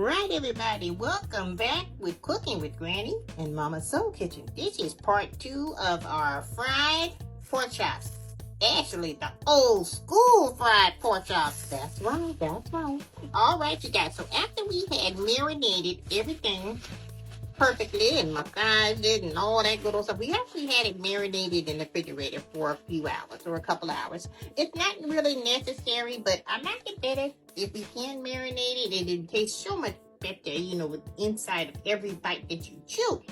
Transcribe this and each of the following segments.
right, everybody, welcome back with Cooking with Granny and Mama's Soul Kitchen. This is part 2 of our fried pork chops. Actually, the old school fried pork chops. That's right, that's right. All right, you guys, so after we had marinated everything perfectly and massaged it and all that good old stuff, we actually had it marinated in the refrigerator for a few hours or a couple hours. It's not really necessary, but I like it better if we can marinate it, and it tastes so much better, with the inside of every bite that you chew.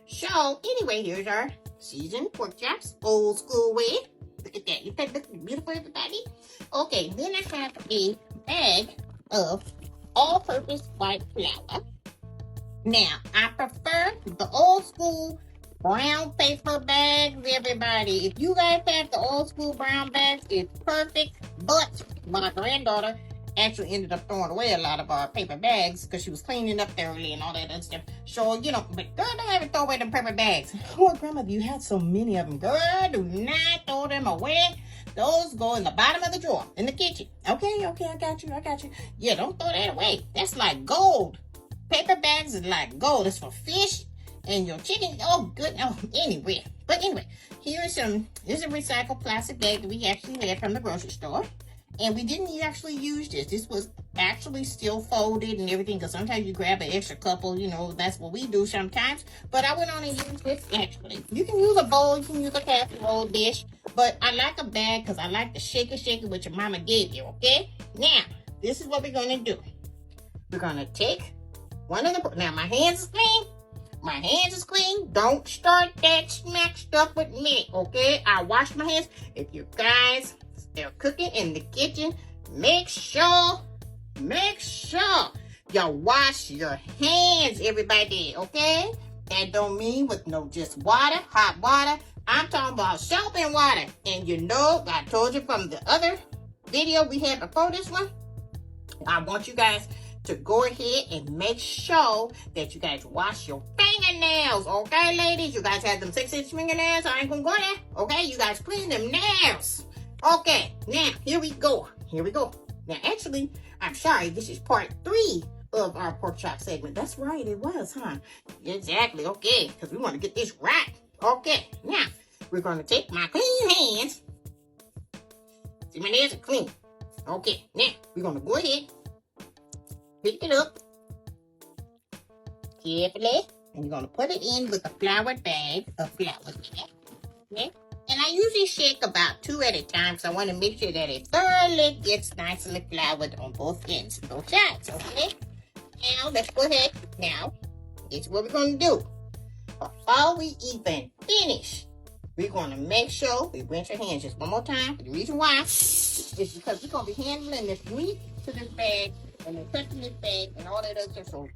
So anyway, here's our seasoned pork chops, old school way. Look at that. You said look beautiful, everybody. Okay, then I have a bag of all-purpose white flour. Now, I prefer the old school brown paper bags, everybody. If you guys have the old school brown bags, it's perfect. But my granddaughter actually ended up throwing away a lot of our paper bags because she was cleaning up thoroughly and all that other stuff. So, but girl, don't ever throw away them paper bags. Oh, grandmother, you had so many of them. Girl, do not throw them away. Those go in the bottom of the drawer in the kitchen. Okay, I got you. Yeah, don't throw that away. That's like gold. Paper bags is like gold. It's for fish and your chicken. Oh, good. Oh, anyway. But anyway, here's a recycled plastic bag that we actually had from the grocery store. And we didn't actually use this. This was actually still folded and everything, because sometimes you grab an extra couple, that's what we do sometimes. But I went on and used this actually. You can use a bowl, you can use a casserole dish, but I like a bag because I like to shake it what your mama gave you, okay? Now, this is what we're going to do. We're going to take one of the, now my hands is clean. Don't start that smack stuff with me, okay? I wash my hands. If you guys are cooking in the kitchen, make sure you wash your hands, everybody, okay? That don't mean with no just water, hot water. I'm talking about soap and water. And I told you from the other video we had before this one, I want you guys to go ahead and make sure that you guys wash your fingernails, okay, ladies? You guys have them 6-inch fingernails. I ain't gonna go there, okay? You guys clean them nails. Okay, now, here we go. Now, actually, I'm sorry, this is part 3 of our pork chop segment. That's right, it was, huh? Exactly, okay, because we want to get this right. Okay, now, we're going to take my clean hands. See, my nails are clean. Okay, now, we're going to go ahead, pick it up carefully, and you're going to put it in with a floured bag of flour. Okay? And I usually shake about 2 at a time because I want to make sure that it thoroughly gets nicely floured on both ends, both sides, okay? Now, let's go ahead. Now, this is what we're going to do. Before we even finish, we're going to make sure we rinse our hands just one more time. The reason why is because we're going to be handling this meat to this bag and then touching this bag and all that other stuff. So,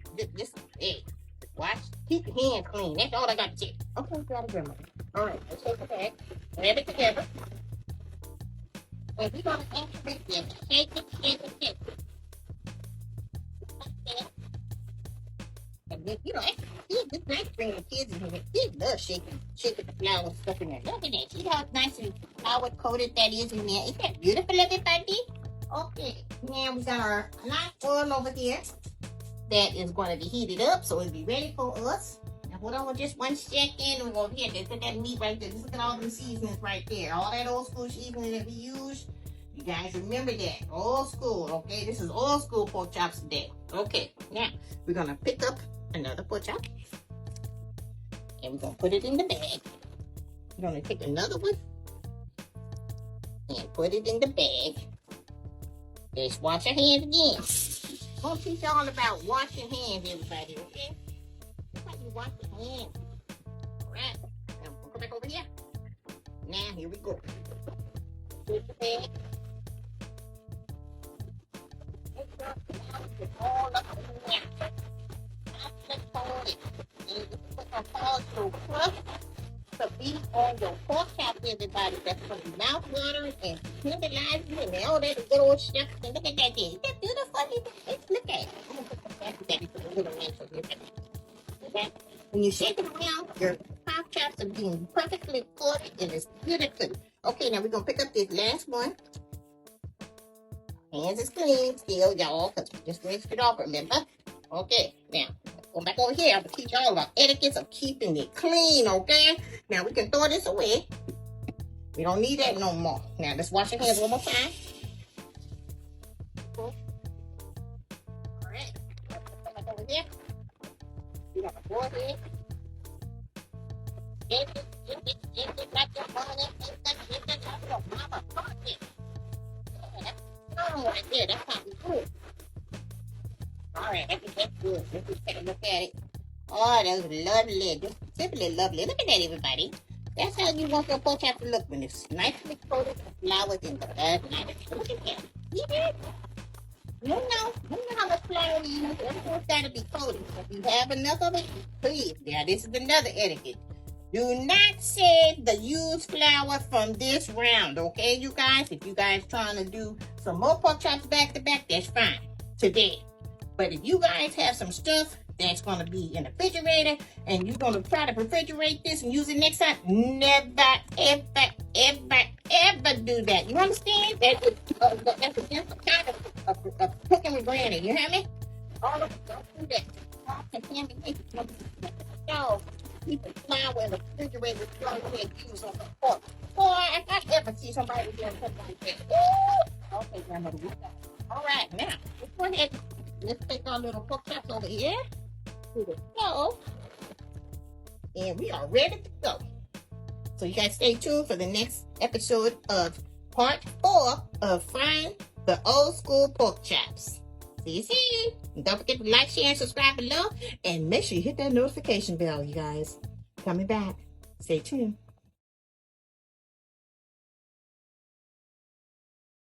hey, watch. Keep your hands clean. That's all I got to say. Okay, got it, grandma. All right, let's take the bag, grab it together, and we're going to actually shake it. And then, it's nice bringing the kids in here. They love shaking the flour and stuff in there. Look at that. See how nice and flour coated that is in there? Isn't that beautiful, everybody? Okay, now we got our hot oil over here that is going to be heated up, so it'll be ready for us. Hold on just 1 second. We're going to hit that meat right there. Just look at all the seasonings right there. All that old school seasoning that we use. You guys remember that. Old school, okay? This is old school pork chops today. Okay, now we're going to pick up another pork chop. And we're going to put it in the bag. We're going to take another one. And put it in the bag. Let's wash our hands again. I'm going to teach y'all about washing hands, everybody, okay? You wash your hands. Alright. Now we'll come back over here. Now here we go. Put the bag. All up in there. Just hold it. And you put your paws to crush the beef on your pork chop, everybody. That's going to be mouth watering and tenderize you and all that good old stuff. And look at that there. Isn't that beautiful? Look at it. I'm going to put that back to the little man for you. Okay? When you shake it around, your pork chops are being perfectly cooked and it's beautiful. Okay, now we're going to pick up this last one. Hands is clean still, y'all, because we just rinsed it off, remember? Okay, now, go back over here. I'm going to teach y'all about etiquettes of keeping it clean, okay? Now, we can throw this away. We don't need that no more. Now, let's wash your hands one more time. All right. Come back over here. You got to go ahead. Get it, like your money. Get it, like your mama. Pocket. Yeah, that's strong right there. That's how we do it. All right, that's good. Let's just take a look at it. Oh, that's lovely. Just simply lovely. Look at that, everybody. That's how you want your pork chop to look when it's nicely coated with flowers and butter. Look at that. Yeah. You know how much flour you use. Everything's got to be coated. If you have enough of it, please. Now, this is another etiquette. Do not save the used flour from this round, okay, you guys? If you guys trying to do some more pork chops back to back, that's fine today. But if you guys have some stuff that's going to be in the refrigerator and you're going to try to refrigerate this and use it next time, never, ever do that. You understand? That's against the kind of cooking with Granny. You hear me? All of don't do that. All contamination comes from the stove. Keep the flour in the refrigerator you don't want to use on the pork. Boy, if I ever see somebody doing something like that. Ooh! Okay, grandmother, we got it. All right, now, let's go ahead. Let's take our little pork chops over here to the stove. And we are ready to go. So you guys stay tuned for the next episode of part 4 of frying the old school pork chops. See you soon. And don't forget to like, share, and subscribe below. And make sure you hit that notification bell, you guys. Coming back. Stay tuned.